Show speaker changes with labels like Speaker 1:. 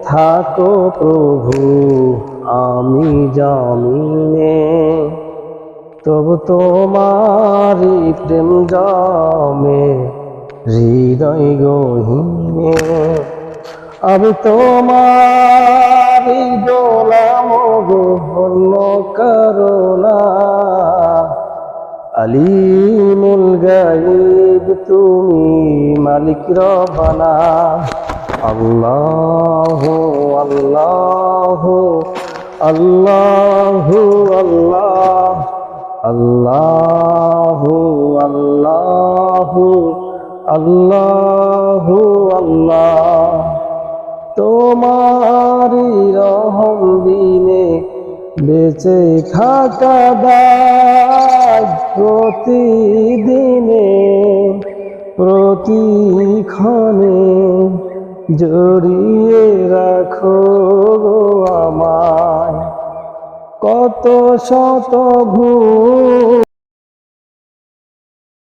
Speaker 1: থাকো প্রভু আমি জামিনে, তবু তোমারি প্রেম জমে হৃদয় গহীনে। আমি তোমারি গোলাম গো, অন্য কারো না। আলিমুল গায়ব তুমি মালিক রব্বানা। আল্লাহু আল্লাহু আল্লাহু আল্লাহ, আল্লাহু আল্লাহু আল্লাহু আল্লাহ। তোমারি রহম বিনে বেঁচে থাকা দায়, প্রতিদিনে প্রতিক্ষণে জড়িয়ে রাখো গো আমায়। কত শত ভুল